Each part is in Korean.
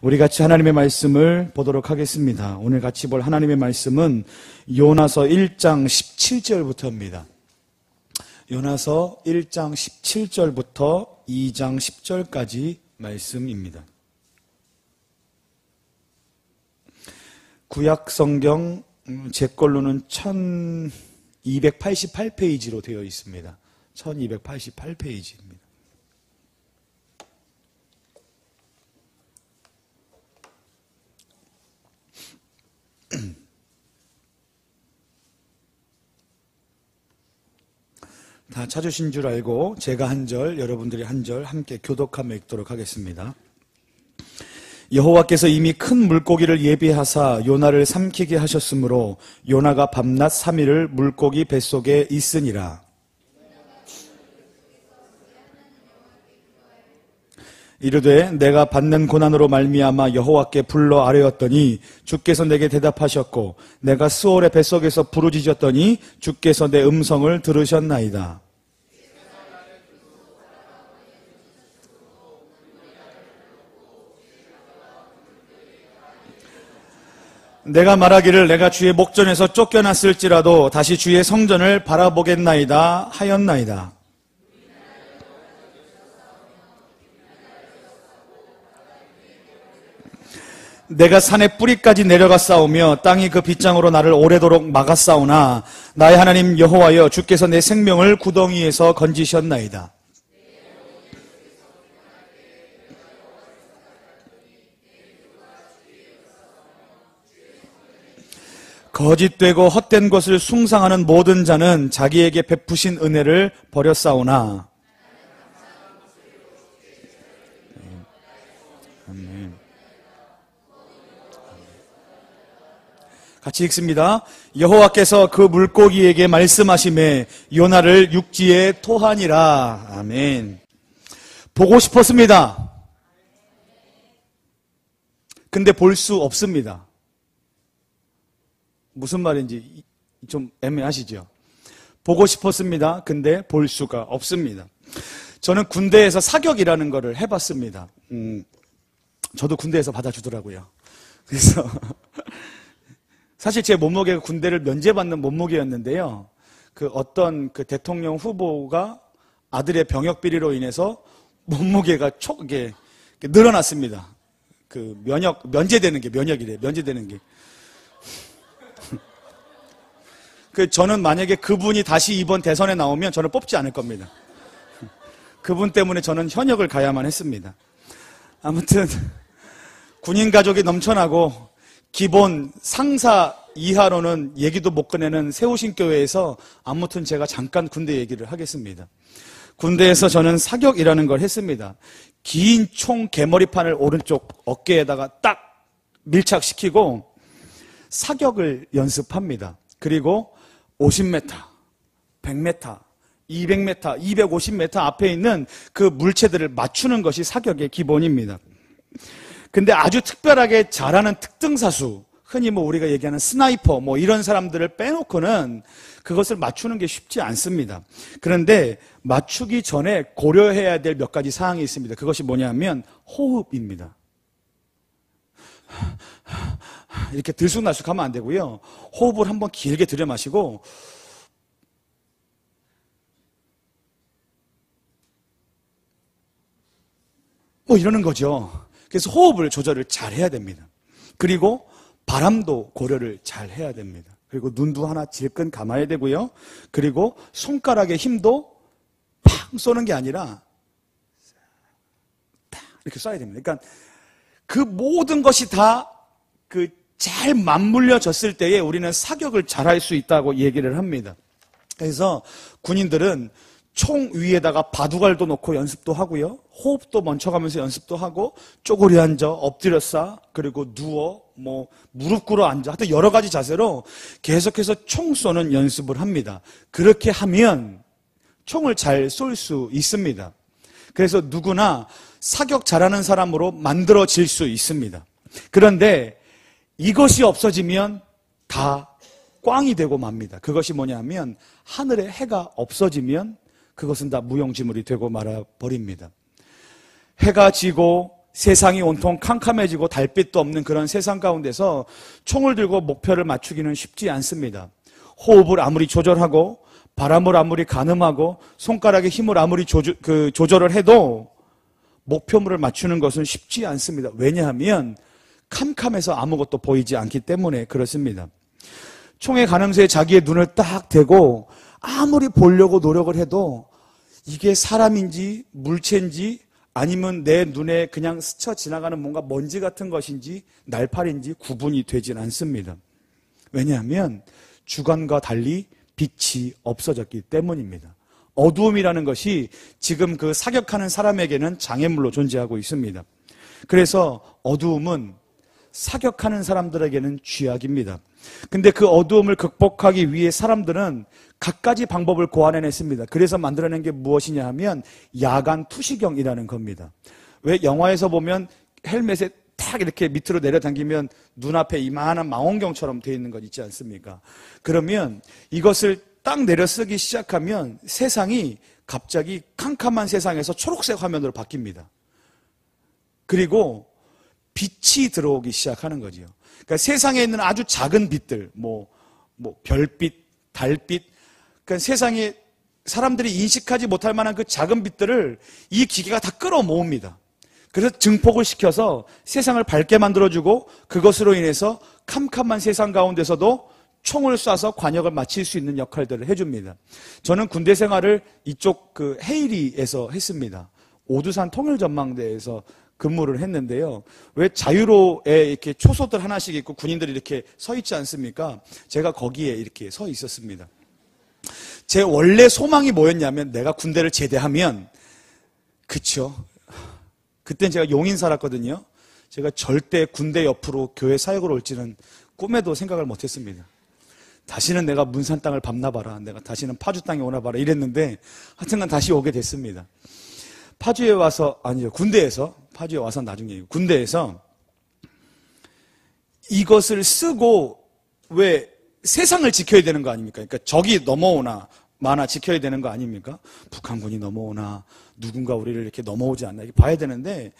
우리 같이 하나님의 말씀을 보도록 하겠습니다. 오늘 같이 볼 하나님의 말씀은 요나서 1장 17절부터입니다. 요나서 1장 17절부터 2장 10절까지 말씀입니다. 구약 성경 제 걸로는 1288페이지로 되어 있습니다. 1288페이지입니다. 다 찾으신 줄 알고 제가 한 절, 여러분들이 한 절 함께 교독하며 읽도록 하겠습니다. 여호와께서 이미 큰 물고기를 예비하사 요나를 삼키게 하셨으므로 요나가 밤낮 3일을 물고기 뱃속에 있으니라. 이르되 내가 받는 고난으로 말미암아 여호와께 불러 아뢰었더니 주께서 내게 대답하셨고 내가 스올의 뱃속에서 부르짖었더니 주께서 내 음성을 들으셨나이다. 내가 말하기를 내가 주의 목전에서 쫓겨났을지라도 다시 주의 성전을 바라보겠나이다 하였나이다. 내가 산의 뿌리까지 내려가 싸우며 땅이 그 빗장으로 나를 오래도록 막아 싸우나 나의 하나님 여호와여 주께서 내 생명을 구덩이에서 건지셨나이다. 거짓되고 헛된 것을 숭상하는 모든 자는 자기에게 베푸신 은혜를 버렸사오나 아멘. 같이 읽습니다. 여호와께서 그 물고기에게 말씀하시매 요나를 육지에 토하니라. 아멘. 보고 싶었습니다. 근데 볼 수 없습니다. 무슨 말인지 좀 애매하시죠? 보고 싶었습니다. 근데 볼 수가 없습니다. 저는 군대에서 사격이라는 거를 해봤습니다. 저도 군대에서 받아주더라고요. 그래서 사실 제 몸무게가 군대를 면제받는 몸무게였는데요. 그 어떤 그 대통령 후보가 아들의 병역 비리로 인해서 몸무게가 이게 늘어났습니다. 그 면제되는 게 면역이래. 면제되는 게. 저는 만약에 그분이 다시 이번 대선에 나오면 저는 뽑지 않을 겁니다. 그분 때문에 저는 현역을 가야만 했습니다. 아무튼 군인 가족이 넘쳐나고 기본 상사 이하로는 얘기도 못 꺼내는 세우신교회에서 아무튼 제가 잠깐 군대 얘기를 하겠습니다. 군대에서 저는 사격이라는 걸 했습니다. 긴 총 개머리판을 오른쪽 어깨에다가 딱 밀착시키고 사격을 연습합니다. 그리고 50m, 100m, 200m, 250m 앞에 있는 그 물체들을 맞추는 것이 사격의 기본입니다. 근데 아주 특별하게 잘하는 특등사수, 흔히 우리가 얘기하는 스나이퍼 이런 사람들을 빼놓고는 그것을 맞추는 게 쉽지 않습니다. 그런데 맞추기 전에 고려해야 될 몇 가지 사항이 있습니다. 그것이 뭐냐면 호흡입니다. 이렇게 들쑥날쑥하면 안 되고요. 호흡을 한번 길게 들여마시고 이러는 거죠. 그래서 호흡을 조절을 잘 해야 됩니다. 그리고 바람도 고려를 잘 해야 됩니다. 그리고 눈도 하나 질끈 감아야 되고요. 그리고 손가락의 힘도 팡 쏘는 게 아니라 딱 이렇게 쏴야 됩니다. 그러니까 그 모든 것이 다 잘 맞물려졌을 때에 우리는 사격을 잘할 수 있다고 얘기를 합니다. 그래서 군인들은 총 위에다가 바둑알도 놓고 연습도 하고요. 호흡도 멈춰가면서 연습도 하고 쪼그려 앉아, 엎드려 싸, 그리고 누워, 무릎 꿇어 앉아. 하여튼 여러 가지 자세로 계속해서 총 쏘는 연습을 합니다. 그렇게 하면 총을 잘 쏠 수 있습니다. 그래서 누구나 사격 잘하는 사람으로 만들어질 수 있습니다. 그런데 이것이 없어지면 다 꽝이 되고 맙니다. 그것이 뭐냐면 하늘에 해가 없어지면 그것은 다 무용지물이 되고 말아버립니다. 해가 지고 세상이 온통 캄캄해지고 달빛도 없는 그런 세상 가운데서 총을 들고 목표를 맞추기는 쉽지 않습니다. 호흡을 아무리 조절하고 바람을 아무리 가늠하고 손가락의 힘을 아무리 조절을 해도 목표물을 맞추는 것은 쉽지 않습니다. 왜냐하면 캄캄해서 아무것도 보이지 않기 때문에 그렇습니다. 총의 가늠쇠에 자기의 눈을 딱 대고 아무리 보려고 노력을 해도 이게 사람인지 물체인지 아니면 내 눈에 그냥 스쳐 지나가는 뭔가 먼지 같은 것인지 날파리인지 구분이 되진 않습니다. 왜냐하면 주간과 달리 빛이 없어졌기 때문입니다. 어두움이라는 것이 지금 그 사격하는 사람에게는 장애물로 존재하고 있습니다. 그래서 어두움은 사격하는 사람들에게는 쥐약입니다. 근데 그 어두움을 극복하기 위해 사람들은 갖가지 방법을 고안해냈습니다. 그래서 만들어낸 게 무엇이냐 하면 야간 투시경이라는 겁니다. 왜 영화에서 보면 헬멧에 탁 이렇게 밑으로 내려당기면 눈앞에 이만한 망원경처럼 되어 있는 것 있지 않습니까? 그러면 이것을 딱 내려 쓰기 시작하면 세상이 갑자기 캄캄한 세상에서 초록색 화면으로 바뀝니다. 그리고 빛이 들어오기 시작하는 거지요. 그러니까 세상에 있는 아주 작은 빛들, 별빛, 달빛, 그러니까 세상에 사람들이 인식하지 못할 만한 그 작은 빛들을 이 기계가 다 끌어모읍니다. 그래서 증폭을 시켜서 세상을 밝게 만들어주고 그것으로 인해서 캄캄한 세상 가운데서도 총을 쏴서 관역을 마칠 수 있는 역할들을 해줍니다. 저는 군대 생활을 이쪽 그 헤이리에서 했습니다. 오두산 통일전망대에서 근무를 했는데요. 왜 자유로에 이렇게 초소들 하나씩 있고 군인들이 이렇게 서 있지 않습니까? 제가 거기에 이렇게 서 있었습니다. 제 원래 소망이 뭐였냐면 내가 군대를 제대하면, 그쵸. 그땐 제가 용인 살았거든요. 제가 절대 군대 옆으로 교회 사역을 올지는 꿈에도 생각을 못했습니다. 다시는 내가 문산 땅을 밟나봐라. 내가 다시는 파주 땅에 오나봐라. 이랬는데 하여튼간 다시 오게 됐습니다. 파주에 와서, 아니죠. 군대에서, 파주에 와서 나중에, 군대에서 이것을 쓰고 왜 세상을 지켜야 되는 거 아닙니까? 그러니까 적이 넘어오나 마나 지켜야 되는 거 아닙니까? 북한군이 넘어오나 누군가 우리를 이렇게 넘어오지 않나 이렇게 봐야 되는데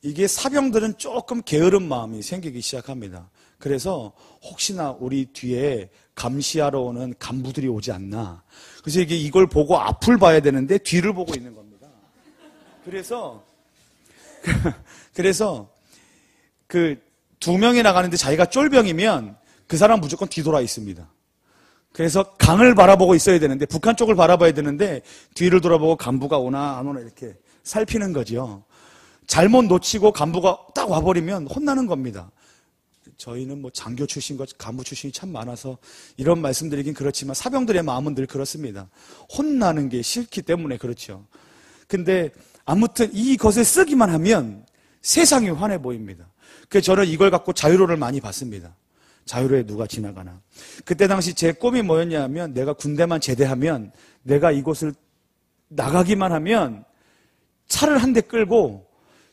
이게 사병들은 조금 게으른 마음이 생기기 시작합니다. 그래서 혹시나 우리 뒤에 감시하러 오는 간부들이 오지 않나. 그래서 이걸 보고 앞을 봐야 되는데 뒤를 보고 있는 겁니다. 그래서 그 2명이 나가는데 자기가 쫄병이면 그 사람 무조건 뒤돌아 있습니다. 그래서 강을 바라보고 있어야 되는데 북한 쪽을 바라봐야 되는데 뒤를 돌아보고 간부가 오나 안 오나 이렇게 살피는 거죠. 잘못 놓치고 간부가 딱 와버리면 혼나는 겁니다. 저희는 장교 출신과 간부 출신이 참 많아서 이런 말씀드리긴 그렇지만 사병들의 마음은 늘 그렇습니다. 혼나는 게 싫기 때문에 그렇죠. 근데 아무튼 이것을 쓰기만 하면 세상이 환해 보입니다. 그래서 저는 이걸 갖고 자유로를 많이 봤습니다. 자유로에 누가 지나가나. 그때 당시 제 꿈이 뭐였냐면 내가 군대만 제대하면 내가 이곳을 나가기만 하면 차를 한 대 끌고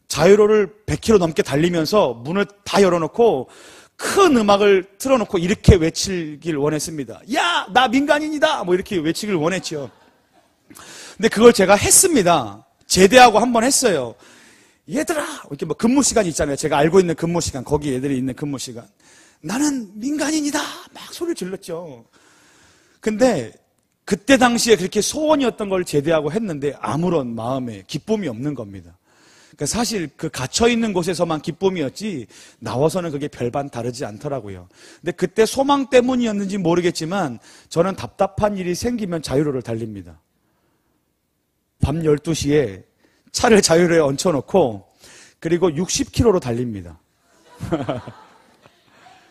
자유로를 100km 넘게 달리면서 문을 다 열어놓고 큰 음악을 틀어놓고 이렇게 외치길 원했습니다. 야, 나 민간인이다! 이렇게 외치길 원했죠. 근데 그걸 제가 했습니다. 제대하고 한번 했어요. 얘들아! 이렇게 근무 시간이 있잖아요. 제가 알고 있는 근무 시간, 거기 애들이 있는 근무 시간. 나는 민간인이다! 막 소리를 질렀죠. 근데 그때 당시에 그렇게 소원이었던 걸 제대하고 했는데 아무런 마음에 기쁨이 없는 겁니다. 그러니까 사실 그 갇혀있는 곳에서만 기쁨이었지 나와서는 그게 별반 다르지 않더라고요. 근데 그때 소망 때문이었는지 모르겠지만 저는 답답한 일이 생기면 자유로를 달립니다. 밤 12시에 차를 자유로에 얹혀놓고 그리고 60km로 달립니다.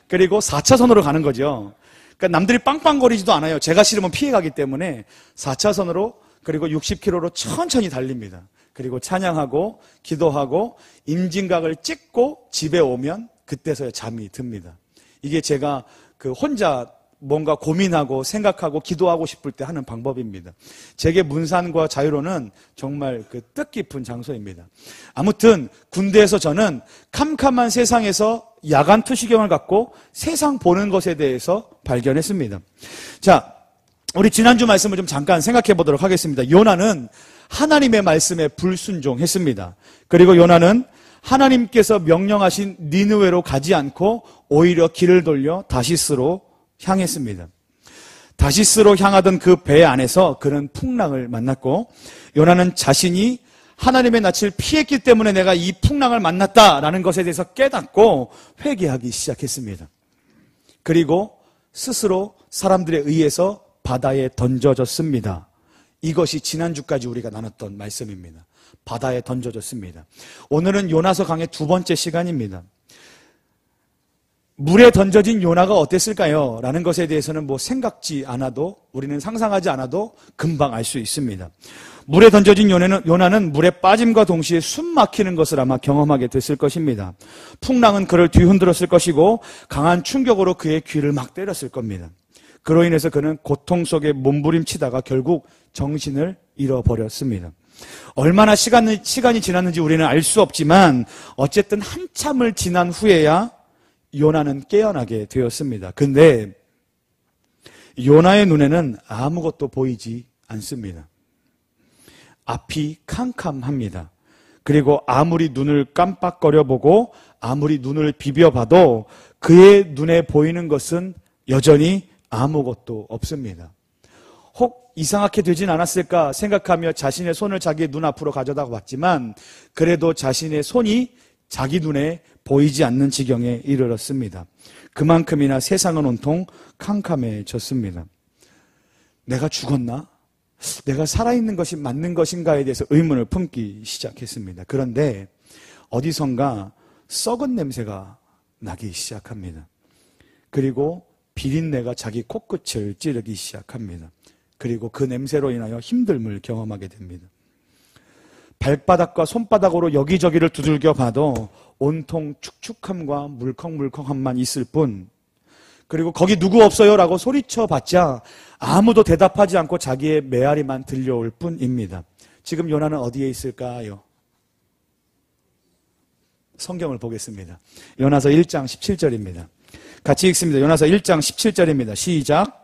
그리고 4차선으로 가는 거죠. 그러니까 남들이 빵빵거리지도 않아요. 제가 싫으면 피해가기 때문에 4차선으로 그리고 60km로 천천히 달립니다. 그리고 찬양하고 기도하고 임진각을 찍고 집에 오면 그때서야 잠이 듭니다. 이게 제가 혼자 뭔가 고민하고 생각하고 기도하고 싶을 때 하는 방법입니다. 제게 문산과 자유로는 정말 뜻깊은 장소입니다. 아무튼 군대에서 저는 캄캄한 세상에서 야간 투시경을 갖고 세상 보는 것에 대해서 발견했습니다. 자, 우리 지난주 말씀을 좀 잠깐 생각해 보도록 하겠습니다. 요나는 하나님의 말씀에 불순종했습니다. 그리고 요나는 하나님께서 명령하신 니느웨로 가지 않고 오히려 길을 돌려 다시스로 향했습니다. 다시스로 향하던 그 배 안에서 그는 풍랑을 만났고, 요나는 자신이 하나님의 낯을 피했기 때문에 내가 이 풍랑을 만났다라는 것에 대해서 깨닫고 회개하기 시작했습니다. 그리고 스스로 사람들에 의해서 바다에 던져졌습니다. 이것이 지난주까지 우리가 나눴던 말씀입니다. 바다에 던져졌습니다. 오늘은 요나서 강의 두 번째 시간입니다. 물에 던져진 요나가 어땠을까요? 라는 것에 대해서는 생각지 않아도, 우리는 상상하지 않아도 금방 알 수 있습니다. 물에 던져진 요나는 물에 빠짐과 동시에 숨 막히는 것을 아마 경험하게 됐을 것입니다. 풍랑은 그를 뒤흔들었을 것이고 강한 충격으로 그의 귀를 막 때렸을 겁니다. 그로 인해서 그는 고통 속에 몸부림치다가 결국 정신을 잃어버렸습니다. 얼마나 시간이 지났는지 우리는 알 수 없지만 어쨌든 한참을 지난 후에야 요나는 깨어나게 되었습니다. 근데 요나의 눈에는 아무것도 보이지 않습니다. 앞이 캄캄합니다. 그리고 아무리 눈을 깜빡거려 보고 아무리 눈을 비벼봐도 그의 눈에 보이는 것은 여전히 아무것도 없습니다. 혹 이상하게 되진 않았을까 생각하며 자신의 손을 자기의 눈앞으로 가져다 봤지만 그래도 자신의 손이 자기 눈에 보이지 않는 지경에 이르렀습니다. 그만큼이나 세상은 온통 캄캄해졌습니다. 내가 죽었나? 내가 살아있는 것이 맞는 것인가에 대해서 의문을 품기 시작했습니다. 그런데 어디선가 썩은 냄새가 나기 시작합니다. 그리고 비린내가 자기 코끝을 찌르기 시작합니다. 그리고 그 냄새로 인하여 힘듦을 경험하게 됩니다. 발바닥과 손바닥으로 여기저기를 두들겨 봐도 온통 축축함과 물컹물컹함만 있을 뿐, 그리고 거기 누구 없어요? 라고 소리쳐 봤자 아무도 대답하지 않고 자기의 메아리만 들려올 뿐입니다. 지금 요나는 어디에 있을까요? 성경을 보겠습니다. 요나서 1장 17절입니다. 같이 읽습니다. 요나서 1장 17절입니다. 시작.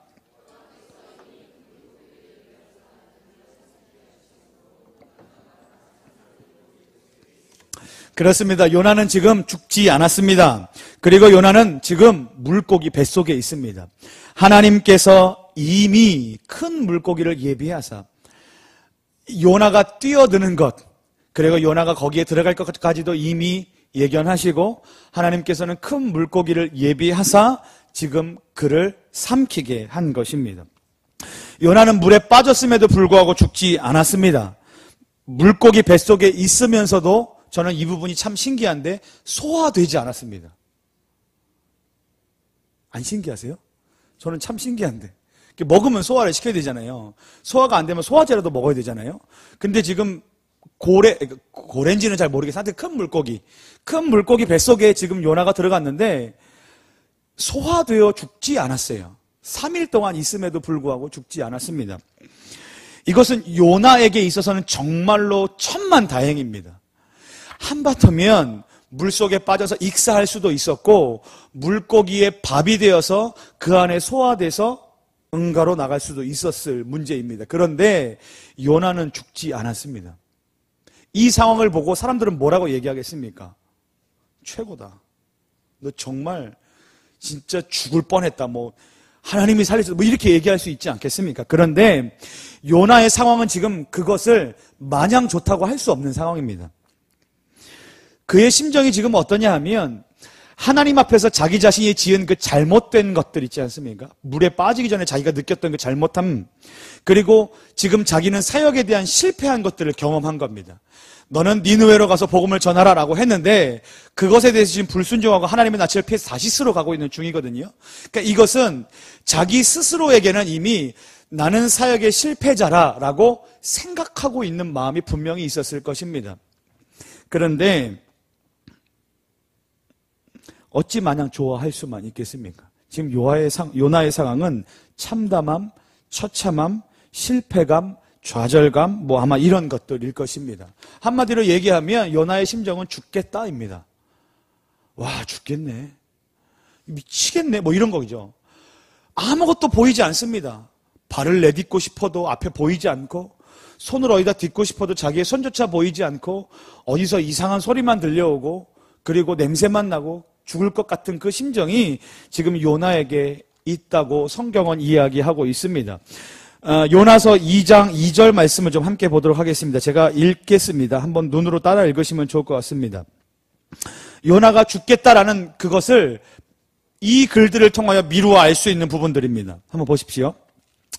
그렇습니다. 요나는 지금 죽지 않았습니다. 그리고 요나는 지금 물고기 뱃속에 있습니다. 하나님께서 이미 큰 물고기를 예비하사 요나가 뛰어드는 것, 그리고 요나가 거기에 들어갈 것까지도 이미 예견하시고 하나님께서는 큰 물고기를 예비하사 지금 그를 삼키게 한 것입니다. 요나는 물에 빠졌음에도 불구하고 죽지 않았습니다. 물고기 뱃속에 있으면서도 저는 이 부분이 참 신기한데 소화되지 않았습니다. 안 신기하세요? 저는 참 신기한데. 먹으면 소화를 시켜야 되잖아요. 소화가 안 되면 소화제라도 먹어야 되잖아요. 근데 지금 고래인지는 잘 모르겠어요. 하여튼 큰 물고기 뱃속에 지금 요나가 들어갔는데 소화되어 죽지 않았어요. 3일 동안 있음에도 불구하고 죽지 않았습니다. 이것은 요나에게 있어서는 정말로 천만다행입니다. 한바탕면 물속에 빠져서 익사할 수도 있었고 물고기의 밥이 되어서 그 안에 소화돼서 응가로 나갈 수도 있었을 문제입니다. 그런데 요나는 죽지 않았습니다. 이 상황을 보고 사람들은 뭐라고 얘기하겠습니까? 최고다. 너 정말 진짜 죽을 뻔했다. 하나님이 살리셨다. 이렇게 얘기할 수 있지 않겠습니까? 그런데 요나의 상황은 지금 그것을 마냥 좋다고 할 수 없는 상황입니다. 그의 심정이 지금 어떠냐 하면 하나님 앞에서 자기 자신이 지은 그 잘못된 것들 있지 않습니까? 물에 빠지기 전에 자기가 느꼈던 그 잘못함, 그리고 지금 자기는 사역에 대한 실패한 것들을 경험한 겁니다. 너는 니느웨로 가서 복음을 전하라 라고 했는데 그것에 대해서 지금 불순종하고 하나님의 낯을 피해서 다시스로 가고 있는 중이거든요. 그러니까 이것은 자기 스스로에게는 이미 나는 사역의 실패자라 라고 생각하고 있는 마음이 분명히 있었을 것입니다. 그런데 어찌 마냥 좋아할 수만 있겠습니까? 지금 요나의 상황은 참담함, 처참함, 실패감, 좌절감, 아마 이런 것들일 것입니다. 한마디로 얘기하면 요나의 심정은 죽겠다입니다. 와, 죽겠네. 미치겠네. 이런 거죠. 아무것도 보이지 않습니다. 발을 내딛고 싶어도 앞에 보이지 않고 손을 어디다 딛고 싶어도 자기의 손조차 보이지 않고 어디서 이상한 소리만 들려오고 그리고 냄새만 나고 죽을 것 같은 그 심정이 지금 요나에게 있다고 성경은 이야기하고 있습니다. 요나서 2장 2절 말씀을 좀 함께 보도록 하겠습니다. 제가 읽겠습니다. 한번 눈으로 따라 읽으시면 좋을 것 같습니다. 요나가 죽겠다라는 그것을 이 글들을 통하여 미루어 알 수 있는 부분들입니다. 한번 보십시오.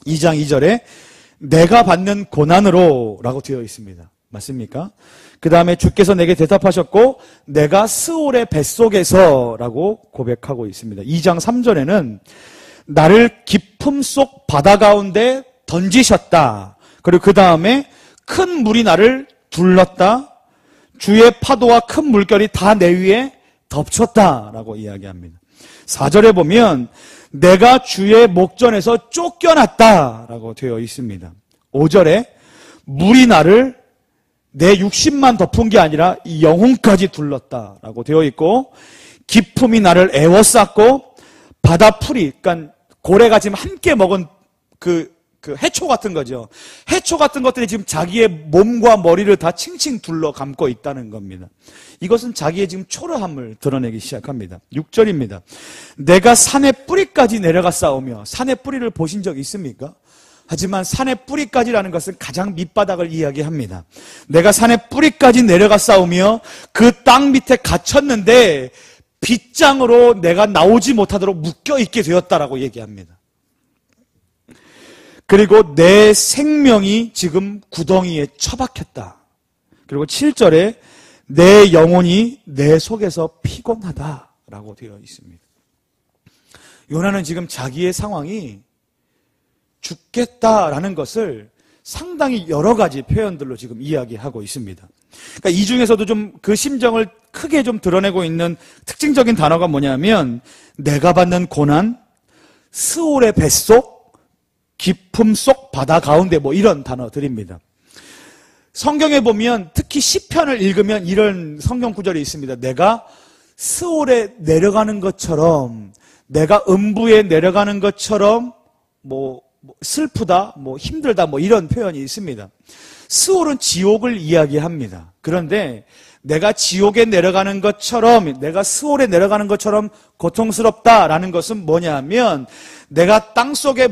2장 2절에 내가 받는 고난으로 라고 되어 있습니다. 맞습니까? 그 다음에 주께서 내게 대답하셨고 내가 스올의 뱃속에서 라고 고백하고 있습니다. 2장 3절에는 나를 깊음 속 바다 가운데 던지셨다. 그리고 그 다음에 큰 물이 나를 둘렀다. 주의 파도와 큰 물결이 다 내 위에 덮쳤다 라고 이야기합니다. 4절에 보면 내가 주의 목전에서 쫓겨났다 라고 되어 있습니다. 5절에 물이 나를 내 육신만 덮은 게 아니라 영혼까지 둘렀다 라고 되어 있고 기품이 나를 에워쌌고 바다 풀이 그러니까 고래가 지금 함께 먹은 그 해초 같은 거죠. 해초 같은 것들이 지금 자기의 몸과 머리를 다 칭칭 둘러 감고 있다는 겁니다. 이것은 자기의 지금 초라함을 드러내기 시작합니다. 6절입니다. 내가 산의 뿌리까지 내려가 싸우며 산의 뿌리를 보신 적 있습니까? 하지만 산의 뿌리까지라는 것은 가장 밑바닥을 이야기합니다. 내가 산의 뿌리까지 내려가 싸우며 그 땅 밑에 갇혔는데 빗장으로 내가 나오지 못하도록 묶여있게 되었다라고 얘기합니다. 그리고 내 생명이 지금 구덩이에 처박혔다. 그리고 7절에 내 영혼이 내 속에서 피곤하다라고 되어 있습니다. 요나는 지금 자기의 상황이 죽겠다라는 것을 상당히 여러 가지 표현들로 지금 이야기하고 있습니다. 그러니까 이 중에서도 좀 그 심정을 크게 좀 드러내고 있는 특징적인 단어가 뭐냐면 내가 받는 고난, 스올의 뱃속, 깊음 속 바다 가운데 뭐 이런 단어들입니다. 성경에 보면 특히 시편을 읽으면 이런 성경 구절이 있습니다. 내가 스올에 내려가는 것처럼 내가 음부에 내려가는 것처럼 뭐 슬프다, 뭐 힘들다 뭐 이런 표현이 있습니다. 스올은 지옥을 이야기합니다. 그런데 내가 지옥에 내려가는 것처럼 내가 스올에 내려가는 것처럼 고통스럽다라는 것은 뭐냐면 내가 땅속에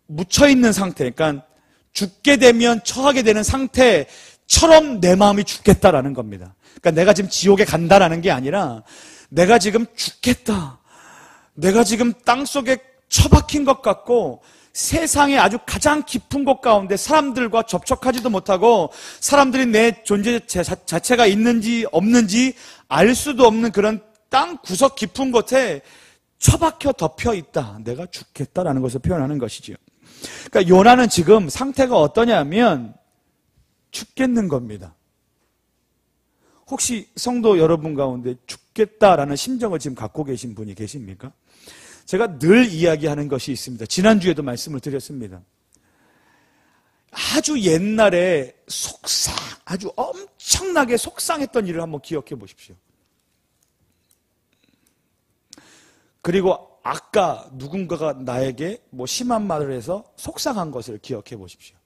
묻혀있는 상태 그러니까 죽게 되면 처하게 되는 상태처럼 내 마음이 죽겠다라는 겁니다. 그러니까 내가 지금 지옥에 간다라는 게 아니라 내가 지금 죽겠다. 내가 지금 땅속에 처박힌 것 같고 세상의 아주 가장 깊은 곳 가운데 사람들과 접촉하지도 못하고 사람들이 내 존재 자체가 있는지 없는지 알 수도 없는 그런 땅 구석 깊은 곳에 처박혀 덮여 있다. 내가 죽겠다라는 것을 표현하는 것이죠. 그러니까 요나는 지금 상태가 어떠냐면 죽겠는 겁니다. 혹시 성도 여러분 가운데 죽겠다라는 심정을 지금 갖고 계신 분이 계십니까? 제가 늘 이야기하는 것이 있습니다. 지난주에도 말씀을 드렸습니다. 아주 옛날에 아주 엄청나게 속상했던 일을 한번 기억해 보십시오. 그리고 아까 누군가가 나에게 뭐 심한 말을 해서 속상한 것을 기억해 보십시오.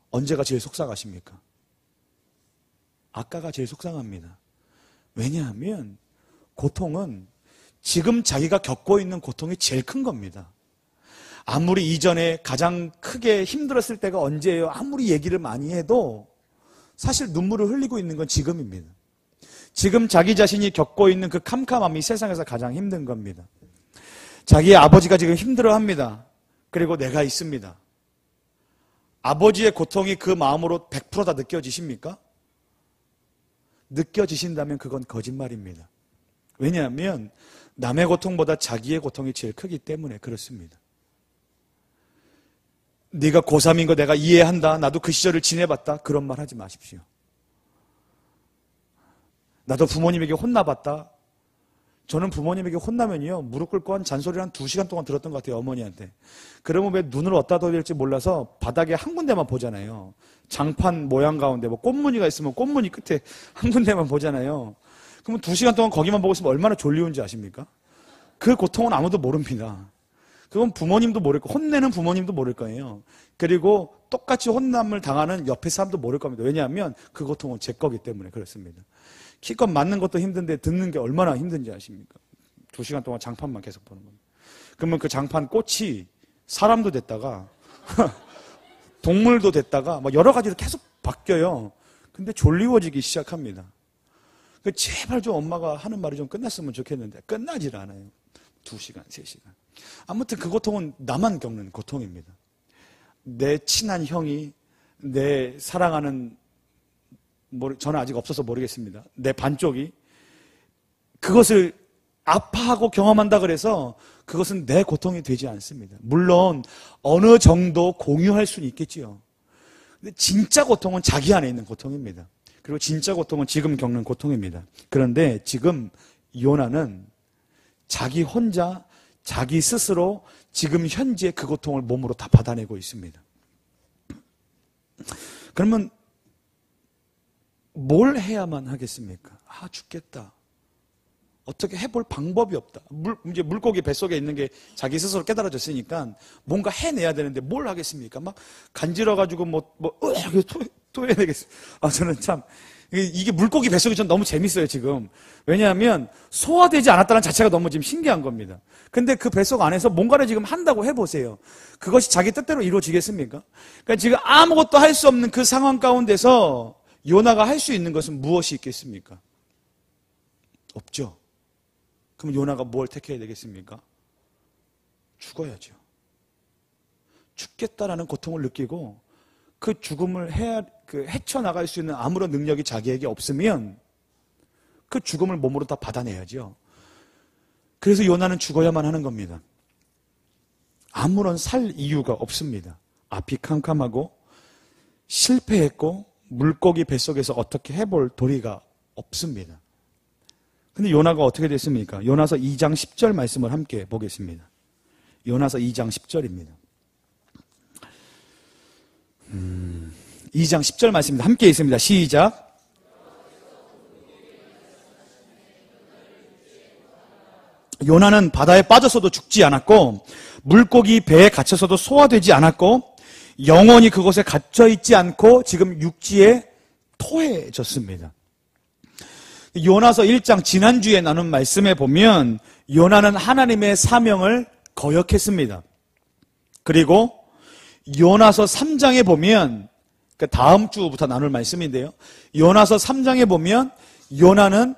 언제가 제일 속상하십니까? 아까가 제일 속상합니다. 왜냐하면 고통은 지금 자기가 겪고 있는 고통이 제일 큰 겁니다. 아무리 이전에 가장 크게 힘들었을 때가 언제예요? 아무리 얘기를 많이 해도 사실 눈물을 흘리고 있는 건 지금입니다. 지금 자기 자신이 겪고 있는 그 캄캄함이 세상에서 가장 힘든 겁니다. 자기의 아버지가 지금 힘들어합니다. 그리고 내가 있습니다. 아버지의 고통이 그 마음으로 100% 다 느껴지십니까? 느껴지신다면 그건 거짓말입니다. 왜냐하면 남의 고통보다 자기의 고통이 제일 크기 때문에 그렇습니다. 네가 고3인 거 내가 이해한다. 나도 그 시절을 지내봤다. 그런 말 하지 마십시오. 나도 부모님에게 혼나봤다. 저는 부모님에게 혼나면요 무릎 꿇고 한 잔소리를 한 2시간 동안 들었던 것 같아요. 어머니한테. 그러면 왜 눈을 어디다 둬야 될지 몰라서 바닥에 한 군데만 보잖아요. 장판 모양 가운데 뭐 꽃무늬가 있으면 꽃무늬 끝에 한 군데만 보잖아요. 그러면 2시간 동안 거기만 보고 있으면 얼마나 졸리운지 아십니까? 그 고통은 아무도 모릅니다. 그건 부모님도 모를 거예요. 혼내는 부모님도 모를 거예요. 그리고 똑같이 혼남을 당하는 옆에 사람도 모를 겁니다. 왜냐하면 그 고통은 제 거기 때문에 그렇습니다. 키껏 맞는 것도 힘든데 듣는 게 얼마나 힘든지 아십니까? 2시간 동안 장판만 계속 보는 겁니다. 그러면 그 장판 꽃이 사람도 됐다가 동물도 됐다가 막 여러 가지로 계속 바뀌어요. 근데 졸리워지기 시작합니다. 제발 좀 엄마가 하는 말이 좀 끝났으면 좋겠는데 끝나질 않아요. 2시간, 3시간. 아무튼 그 고통은 나만 겪는 고통입니다. 내 친한 형이, 내 사랑하는, 저는 아직 없어서 모르겠습니다. 내 반쪽이 그것을 아파하고 경험한다 그래서 그것은 내 고통이 되지 않습니다. 물론 어느 정도 공유할 수는 있겠지요. 근데 진짜 고통은 자기 안에 있는 고통입니다. 그리고 진짜 고통은 지금 겪는 고통입니다. 그런데 지금 요나는 자기 혼자, 자기 스스로 지금 현재 그 고통을 몸으로 다 받아내고 있습니다. 그러면 뭘 해야만 하겠습니까? 죽겠다. 어떻게 해볼 방법이 없다. 이제 물고기 뱃속에 있는 게 자기 스스로 깨달아졌으니까 뭔가 해내야 되는데 뭘 하겠습니까? 막 간지러가지고 토해야 되겠어요. 저는 참, 이게 물고기 뱃속이 전 너무 재밌어요, 지금. 왜냐하면 소화되지 않았다는 자체가 너무 지금 신기한 겁니다. 근데 그 뱃속 안에서 뭔가를 지금 한다고 해보세요. 그것이 자기 뜻대로 이루어지겠습니까? 그러니까 지금 아무것도 할 수 없는 그 상황 가운데서 요나가 할 수 있는 것은 무엇이 있겠습니까? 없죠. 그럼 요나가 뭘 택해야 되겠습니까? 죽어야죠. 죽겠다라는 고통을 느끼고 그 죽음을 헤쳐나갈 수 있는 아무런 능력이 자기에게 없으면 그 죽음을 몸으로 다 받아내야죠. 그래서 요나는 죽어야만 하는 겁니다. 아무런 살 이유가 없습니다. 앞이 캄캄하고 실패했고 물고기 뱃속에서 어떻게 해볼 도리가 없습니다. 근데 요나가 어떻게 됐습니까? 요나서 2장 10절 말씀을 함께 보겠습니다. 요나서 2장 10절입니다. 2장 10절 말씀입니다. 함께 있습니다. 시작. 요나는 바다에 빠져서도 죽지 않았고 물고기 배에 갇혀서도 소화되지 않았고 영원히 그곳에 갇혀있지 않고 지금 육지에 토해졌습니다. 요나서 1장 지난주에 나눈 말씀에 보면 요나는 하나님의 사명을 거역했습니다. 그리고 요나서 3장에 보면 그 다음 주부터 나눌 말씀인데요. 요나서 3장에 보면 요나는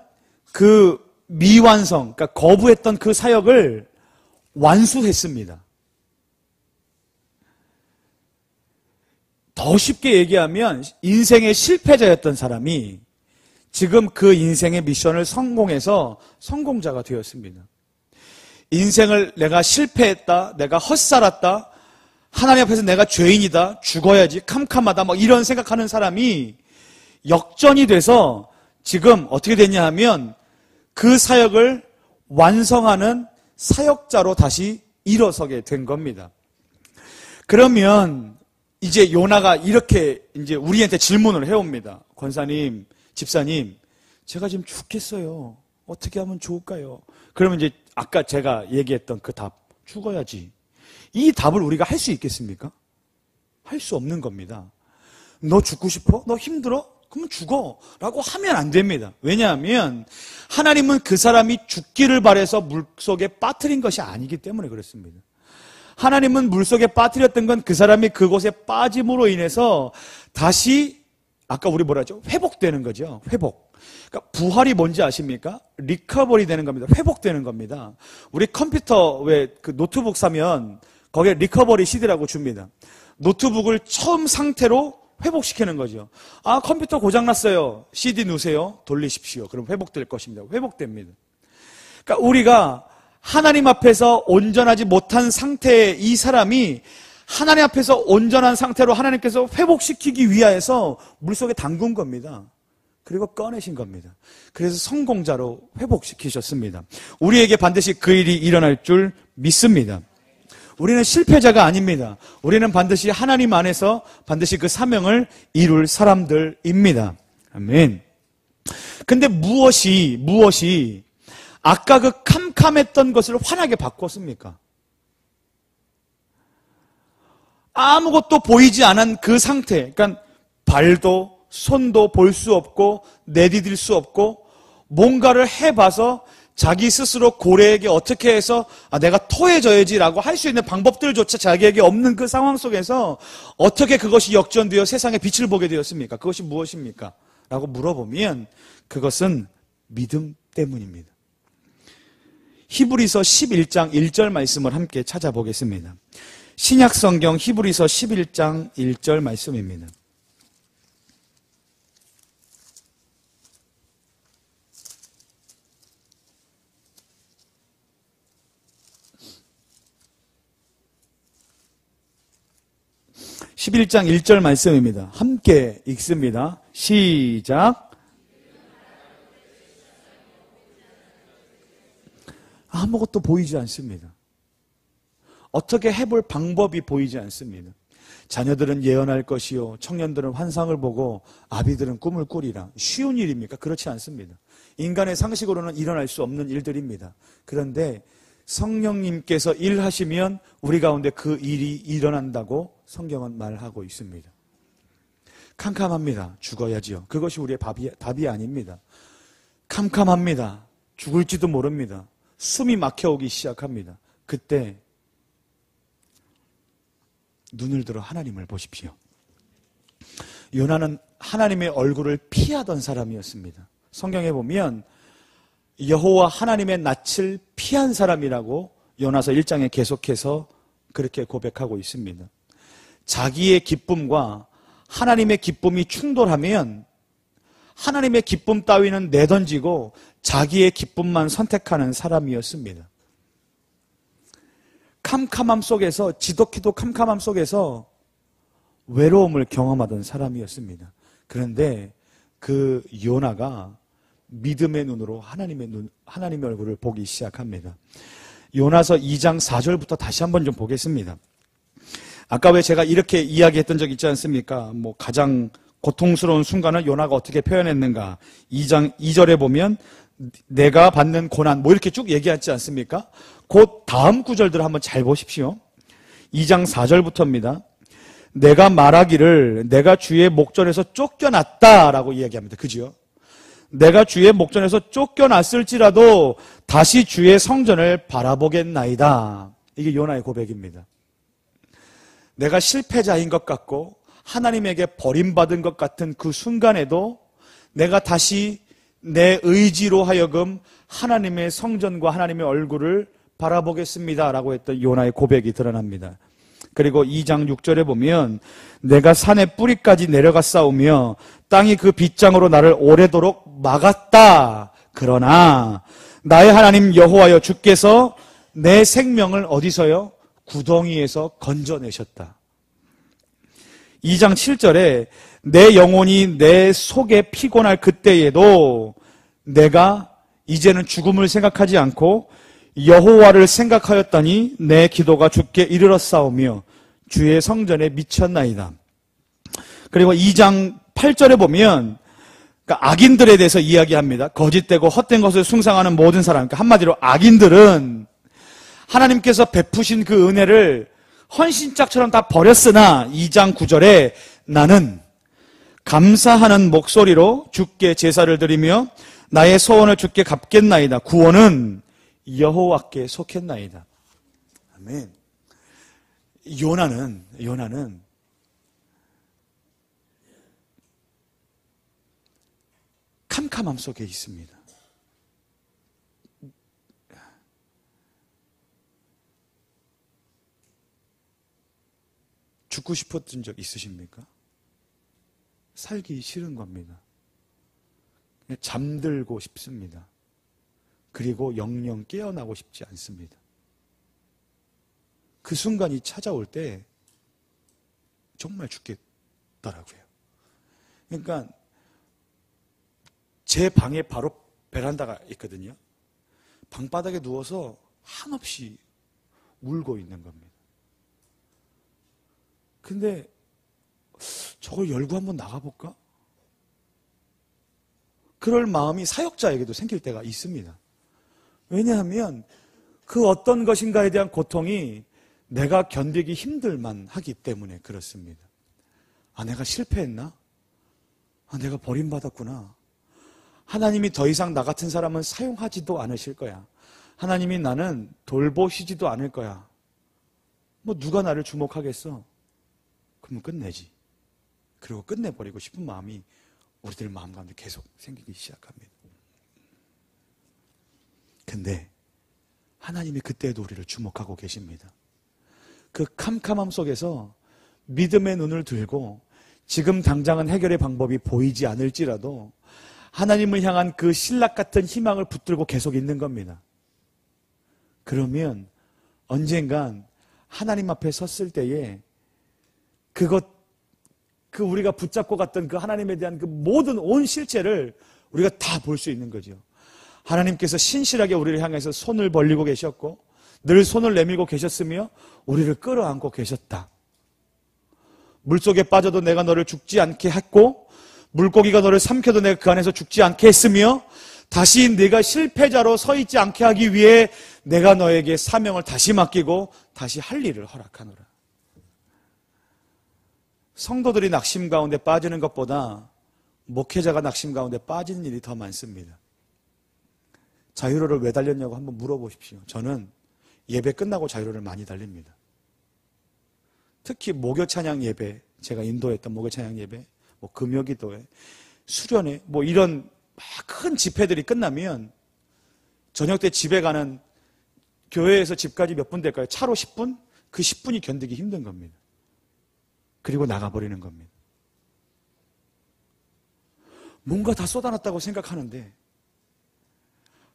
그 미완성, 그러니까 거부했던 그 사역을 완수했습니다. 더 쉽게 얘기하면 인생의 실패자였던 사람이 지금 그 인생의 미션을 성공해서 성공자가 되었습니다. 인생을 내가 실패했다, 내가 헛살았다, 하나님 앞에서 내가 죄인이다, 죽어야지, 캄캄하다, 이런 생각하는 사람이 역전이 돼서 지금 어떻게 됐냐 하면 그 사역을 완성하는 사역자로 다시 일어서게 된 겁니다. 그러면 이제 요나가 이렇게 이제 우리한테 질문을 해옵니다. 권사님, 집사님, 제가 지금 죽겠어요. 어떻게 하면 좋을까요? 그러면 이제 아까 제가 얘기했던 그 답, 죽어야지. 이 답을 우리가 할 수 있겠습니까? 할 수 없는 겁니다. 너 죽고 싶어? 너 힘들어? 그러면 죽어. 라고 하면 안 됩니다. 왜냐하면 하나님은 그 사람이 죽기를 바라서 물속에 빠뜨린 것이 아니기 때문에 그렇습니다. 하나님은 물속에 빠뜨렸던 건 그 사람이 그곳에 빠짐으로 인해서 다시 아까 우리 뭐라 하죠? 회복되는 거죠. 회복. 그러니까 부활이 뭔지 아십니까? 리커버리 되는 겁니다. 회복되는 겁니다. 우리 컴퓨터 왜 그 노트북 사면 거기에 리커버리 CD라고 줍니다. 노트북을 처음 상태로 회복시키는 거죠. 컴퓨터 고장났어요. CD 넣으세요. 돌리십시오. 그럼 회복될 것입니다. 회복됩니다. 그러니까 우리가 하나님 앞에서 온전하지 못한 상태의 이 사람이 하나님 앞에서 온전한 상태로 하나님께서 회복시키기 위하여서 물속에 담근 겁니다. 그리고 꺼내신 겁니다. 그래서 성공자로 회복시키셨습니다. 우리에게 반드시 그 일이 일어날 줄 믿습니다. 우리는 실패자가 아닙니다. 우리는 반드시 하나님 안에서 반드시 그 사명을 이룰 사람들입니다. 아멘. 근데 무엇이 아까 그 캄캄했던 것을 환하게 바꿨습니까? 아무것도 보이지 않은 그 상태, 그러니까 발도 손도 볼 수 없고 내디딜 수 없고 뭔가를 해봐서 자기 스스로 고래에게 어떻게 해서 내가 토해져야지라고 할 수 있는 방법들조차 자기에게 없는 그 상황 속에서 어떻게 그것이 역전되어 세상에 빛을 보게 되었습니까? 그것이 무엇입니까? 라고 물어보면 그것은 믿음 때문입니다. 히브리서 11장 1절 말씀을 함께 찾아보겠습니다. 신약성경 히브리서 11장 1절 말씀입니다. (11장 1절) 말씀입니다. 함께 읽습니다. 시작. 아무것도 보이지 않습니다. 어떻게 해볼 방법이 보이지 않습니다. 자녀들은 예언할 것이요, 청년들은 환상을 보고 아비들은 꿈을 꾸리라. 쉬운 일입니까? 그렇지 않습니다. 인간의 상식으로는 일어날 수 없는 일들입니다. 그런데 성령님께서 일하시면 우리 가운데 그 일이 일어난다고 성경은 말하고 있습니다. 캄캄합니다. 죽어야지요. 그것이 우리의 답이 아닙니다. 캄캄합니다. 죽을지도 모릅니다. 숨이 막혀오기 시작합니다. 그때 눈을 들어 하나님을 보십시오. 요나는 하나님의 얼굴을 피하던 사람이었습니다. 성경에 보면 여호와 하나님의 낯을 피한 사람이라고 요나서 1장에 계속해서 그렇게 고백하고 있습니다. 자기의 기쁨과 하나님의 기쁨이 충돌하면 하나님의 기쁨 따위는 내던지고 자기의 기쁨만 선택하는 사람이었습니다. 캄캄함 속에서, 지독히도 캄캄함 속에서 외로움을 경험하던 사람이었습니다. 그런데 그 요나가 믿음의 눈으로 하나님의 얼굴을 보기 시작합니다. 요나서 2장 4절부터 다시 한번 좀 보겠습니다. 아까 왜 제가 이렇게 이야기했던 적 있지 않습니까? 가장 고통스러운 순간을 요나가 어떻게 표현했는가? 2장 2절에 보면 내가 받는 고난 이렇게 쭉 얘기하지 않습니까? 그 다음 구절들을 한번 잘 보십시오. 2장 4절부터입니다. 내가 말하기를 내가 주의 목전에서 쫓겨났다라고 이야기합니다. 그죠? 내가 주의 목전에서 쫓겨났을지라도 다시 주의 성전을 바라보겠나이다. 이게 요나의 고백입니다. 내가 실패자인 것 같고 하나님에게 버림받은 것 같은 그 순간에도 내가 다시 내 의지로 하여금 하나님의 성전과 하나님의 얼굴을 바라보겠습니다 라고 했던 요나의 고백이 드러납니다. 그리고 2장 6절에 보면 내가 산의 뿌리까지 내려가 싸우며 땅이 그 빗장으로 나를 오래도록 막았다. 그러나 나의 하나님 여호와여 주께서 내 생명을 어디서요? 구덩이에서 건져내셨다. 2장 7절에 내 영혼이 내 속에 피곤할 그때에도 내가 이제는 죽음을 생각하지 않고 여호와를 생각하였더니 내 기도가 주께 이르렀사오며 주의 성전에 미쳤나이다. 그리고 2장 8절에 보면 그러니까 악인들에 대해서 이야기합니다. 거짓되고 헛된 것을 숭상하는 모든 사람, 그러니까 한마디로 악인들은 하나님께서 베푸신 그 은혜를 헌신짝처럼 다 버렸으나 2장 9절에 나는 감사하는 목소리로 주께 제사를 드리며 나의 소원을 주께 갚겠나이다. 구원은 여호와께 속했나이다. 아멘. 요나는 캄캄함 속에 있습니다. 죽고 싶었던 적 있으십니까? 살기 싫은 겁니다. 그냥 잠들고 싶습니다. 그리고 영영 깨어나고 싶지 않습니다. 그 순간이 찾아올 때 정말 죽겠더라고요. 그러니까 제 방에 바로 베란다가 있거든요. 방바닥에 누워서 한없이 울고 있는 겁니다. 근데 저걸 열고 한번 나가볼까? 그럴 마음이 사역자에게도 생길 때가 있습니다. 왜냐하면 그 어떤 것인가에 대한 고통이 내가 견디기 힘들만 하기 때문에 그렇습니다. 아, 내가 실패했나? 아, 내가 버림받았구나. 하나님이 더 이상 나 같은 사람은 사용하지도 않으실 거야. 하나님이 나는 돌보시지도 않을 거야. 뭐 누가 나를 주목하겠어? 그러면 끝내지. 그리고 끝내버리고 싶은 마음이 우리들 마음 가운데 계속 생기기 시작합니다. 근데 하나님이 그때에도 우리를 주목하고 계십니다. 그 캄캄함 속에서 믿음의 눈을 들고 지금 당장은 해결의 방법이 보이지 않을지라도 하나님을 향한 그 신락 같은 희망을 붙들고 계속 있는 겁니다. 그러면 언젠간 하나님 앞에 섰을 때에 그 우리가 붙잡고 갔던 그 하나님에 대한 그 모든 온 실체를 우리가 다 볼 수 있는 거죠. 하나님께서 신실하게 우리를 향해서 손을 벌리고 계셨고 늘 손을 내밀고 계셨으며 우리를 끌어안고 계셨다. 물속에 빠져도 내가 너를 죽지 않게 했고 물고기가 너를 삼켜도 내가 그 안에서 죽지 않게 했으며 다시 네가 실패자로 서 있지 않게 하기 위해 내가 너에게 사명을 다시 맡기고 다시 할 일을 허락하노라. 성도들이 낙심 가운데 빠지는 것보다 목회자가 낙심 가운데 빠지는 일이 더 많습니다. 자유로를 왜 달렸냐고 한번 물어보십시오. 저는 예배 끝나고 자유로를 많이 달립니다. 특히 목요 찬양 예배, 제가 인도했던 목요 찬양 예배, 뭐 금요기도회, 수련회, 뭐 이런 큰 집회들이 끝나면 저녁 때 집에 가는 교회에서 집까지 몇 분 될까요? 차로 10분? 그 10분이 견디기 힘든 겁니다. 그리고 나가버리는 겁니다. 뭔가 다 쏟아놨다고 생각하는데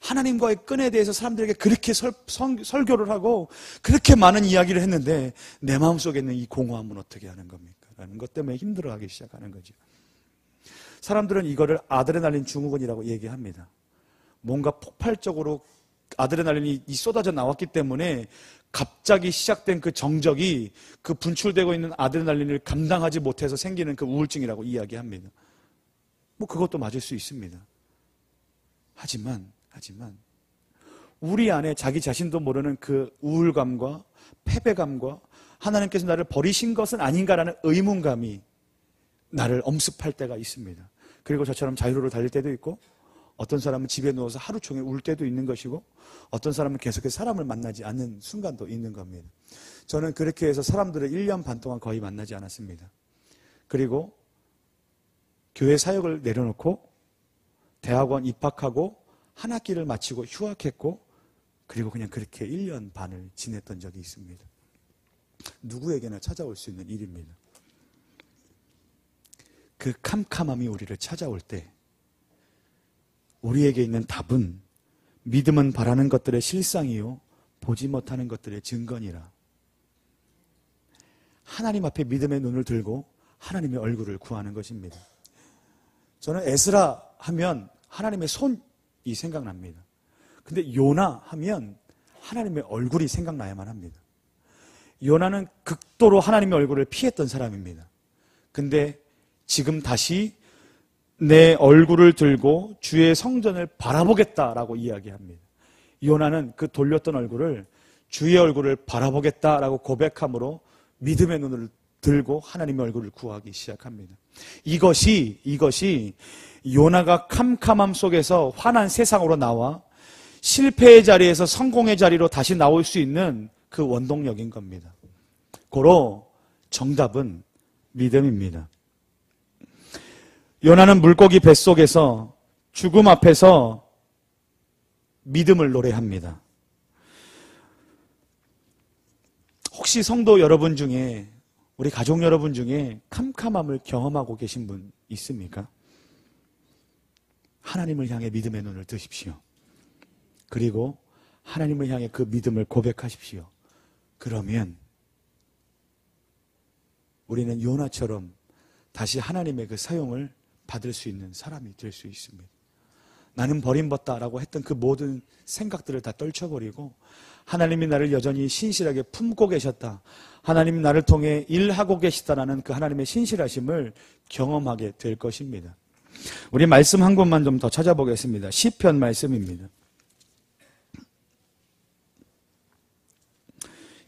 하나님과의 끈에 대해서 사람들에게 그렇게 설교를 하고 그렇게 많은 이야기를 했는데 내 마음속에 있는 이 공허함은 어떻게 하는 겁니까? 라는 것 때문에 힘들어하기 시작하는 거죠. 사람들은 이거를 아드레날린 증후군이라고 얘기합니다. 뭔가 폭발적으로 아드레날린이 쏟아져 나왔기 때문에 갑자기 시작된 그 정적이 그 분출되고 있는 아드레날린을 감당하지 못해서 생기는 그 우울증이라고 이야기합니다. 뭐 그것도 맞을 수 있습니다. 하지만 우리 안에 자기 자신도 모르는 그 우울감과 패배감과 하나님께서 나를 버리신 것은 아닌가라는 의문감이 나를 엄습할 때가 있습니다. 그리고 저처럼 자유로를 달릴 때도 있고 어떤 사람은 집에 누워서 하루 종일 울 때도 있는 것이고 어떤 사람은 계속해서 사람을 만나지 않는 순간도 있는 겁니다. 저는 그렇게 해서 사람들을 1년 반 동안 거의 만나지 않았습니다. 그리고 교회 사역을 내려놓고 대학원 입학하고 한 학기를 마치고 휴학했고 그리고 그냥 그렇게 1년 반을 지냈던 적이 있습니다. 누구에게나 찾아올 수 있는 일입니다. 그 캄캄함이 우리를 찾아올 때 우리에게 있는 답은 믿음은 바라는 것들의 실상이요 보지 못하는 것들의 증거니라. 하나님 앞에 믿음의 눈을 들고 하나님의 얼굴을 구하는 것입니다. 저는 에스라 하면 하나님의 손이 생각납니다. 근데 요나 하면 하나님의 얼굴이 생각나야만 합니다. 요나는 극도로 하나님의 얼굴을 피했던 사람입니다. 근데 지금 다시 내 얼굴을 들고 주의 성전을 바라보겠다라고 이야기합니다. 요나는 그 돌렸던 얼굴을 주의 얼굴을 바라보겠다라고 고백함으로 믿음의 눈을 들고 하나님의 얼굴을 구하기 시작합니다. 이것이 요나가 캄캄함 속에서 환한 세상으로 나와 실패의 자리에서 성공의 자리로 다시 나올 수 있는 그 원동력인 겁니다. 고로 정답은 믿음입니다. 요나는 물고기 뱃속에서 죽음 앞에서 믿음을 노래합니다. 혹시 성도 여러분 중에 우리 가족 여러분 중에 캄캄함을 경험하고 계신 분 있습니까? 하나님을 향해 믿음의 눈을 뜨십시오. 그리고 하나님을 향해 그 믿음을 고백하십시오. 그러면 우리는 요나처럼 다시 하나님의 그 사용을 받을 수 있는 사람이 될 수 있습니다. 나는 버림받다라고 했던 그 모든 생각들을 다 떨쳐버리고 하나님이 나를 여전히 신실하게 품고 계셨다. 하나님이 나를 통해 일하고 계시다라는 그 하나님의 신실하심을 경험하게 될 것입니다. 우리 말씀 한 곳만 좀 더 찾아보겠습니다. 시편 말씀입니다.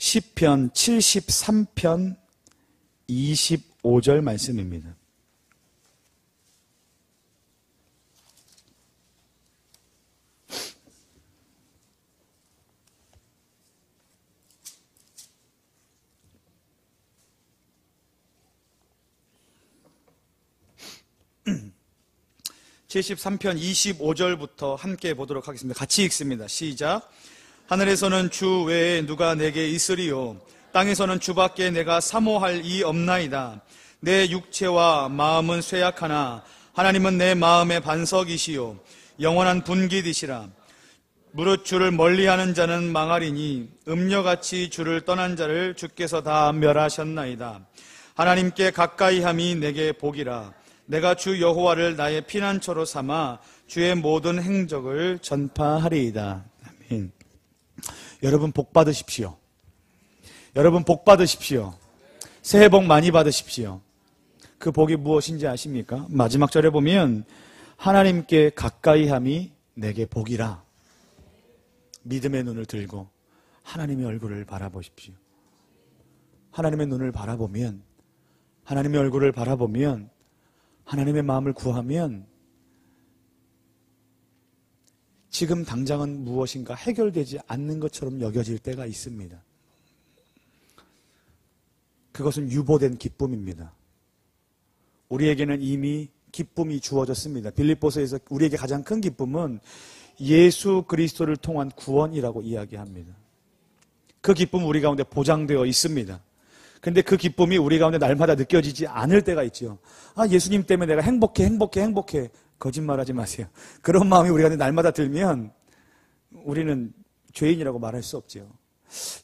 시편 73편 25절 말씀입니다. (73편) 25절부터 함께 보도록 하겠습니다. 같이 읽습니다. 시작. 하늘에서는 주 외에 누가 내게 있으리요, 땅에서는 주밖에 내가 사모할 이 없나이다. 내 육체와 마음은 쇠약하나 하나님은 내 마음의 반석이시요 영원한 분깃이시라. 무릇 주를 멀리하는 자는 망하리니 음녀같이 주를 떠난 자를 주께서 다 멸하셨나이다. 하나님께 가까이함이 내게 복이라. 내가 주 여호와를 나의 피난처로 삼아 주의 모든 행적을 전파하리이다. 아멘. 여러분 복 받으십시오. 여러분 복 받으십시오. 새해 복 많이 받으십시오. 그 복이 무엇인지 아십니까? 마지막 절에 보면 하나님께 가까이함이 내게 복이라. 믿음의 눈을 들고 하나님의 얼굴을 바라보십시오. 하나님의 눈을 바라보면, 하나님의 얼굴을 바라보면, 하나님의 마음을 구하면 지금 당장은 무엇인가 해결되지 않는 것처럼 여겨질 때가 있습니다. 그것은 유보된 기쁨입니다. 우리에게는 이미 기쁨이 주어졌습니다. 빌립보서에서 우리에게 가장 큰 기쁨은 예수 그리스도를 통한 구원이라고 이야기합니다. 그 기쁨은 우리 가운데 보장되어 있습니다. 근데 그 기쁨이 우리 가운데 날마다 느껴지지 않을 때가 있죠. 아, 예수님 때문에 내가 행복해. 거짓말하지 마세요. 그런 마음이 우리 가운데 날마다 들면 우리는 죄인이라고 말할 수 없죠.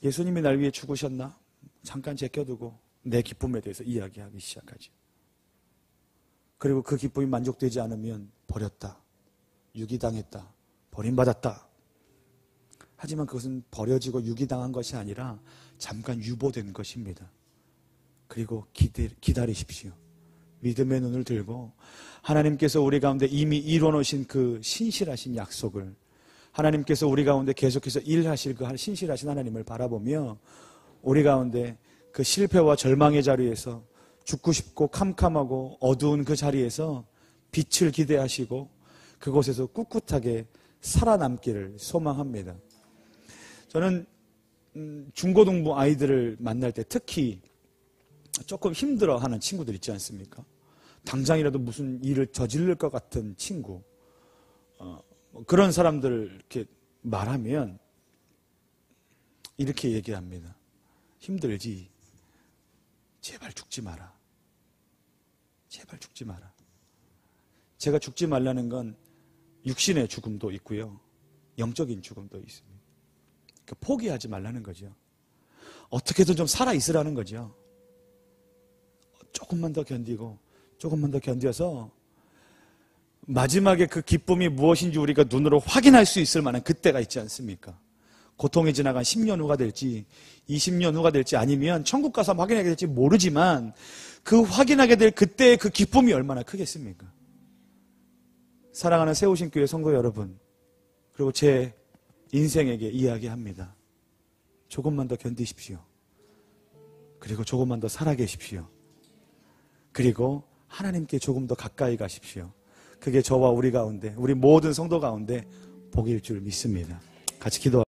예수님이 날 위해 죽으셨나? 잠깐 제껴두고 내 기쁨에 대해서 이야기하기 시작하죠. 그리고 그 기쁨이 만족되지 않으면 버렸다, 유기당했다, 버림받았다. 하지만 그것은 버려지고 유기당한 것이 아니라 잠깐 유보된 것입니다. 그리고 기다리십시오. 믿음의 눈을 들고 하나님께서 우리 가운데 이미 이뤄놓으신 그 신실하신 약속을, 하나님께서 우리 가운데 계속해서 일하실 그 신실하신 하나님을 바라보며 우리 가운데 그 실패와 절망의 자리에서, 죽고 싶고 캄캄하고 어두운 그 자리에서 빛을 기대하시고 그곳에서 꿋꿋하게 살아남기를 소망합니다. 저는 중고등부 아이들을 만날 때 특히 조금 힘들어하는 친구들 있지 않습니까? 당장이라도 무슨 일을 저지를 것 같은 친구, 그런 사람들을 이렇게 말하면 이렇게 얘기합니다. 힘들지? 제발 죽지 마라. 제발 죽지 마라. 제가 죽지 말라는 건 육신의 죽음도 있고요, 영적인 죽음도 있습니다. 그러니까 포기하지 말라는 거죠. 어떻게든 좀 살아있으라는 거죠. 조금만 더 견디고 조금만 더 견뎌서 마지막에 그 기쁨이 무엇인지 우리가 눈으로 확인할 수 있을 만한 그때가 있지 않습니까? 고통이 지나간 10년 후가 될지 20년 후가 될지 아니면 천국 가서 확인하게 될지 모르지만 그 확인하게 될 그때의 그 기쁨이 얼마나 크겠습니까? 사랑하는 새우신교회 성도 여러분, 그리고 제 인생에게 이야기합니다. 조금만 더 견디십시오. 그리고 조금만 더 살아계십시오. 그리고 하나님께 조금 더 가까이 가십시오. 그게 저와 우리 가운데, 우리 모든 성도 가운데 복일 줄 믿습니다. 같이 기도하겠습니다.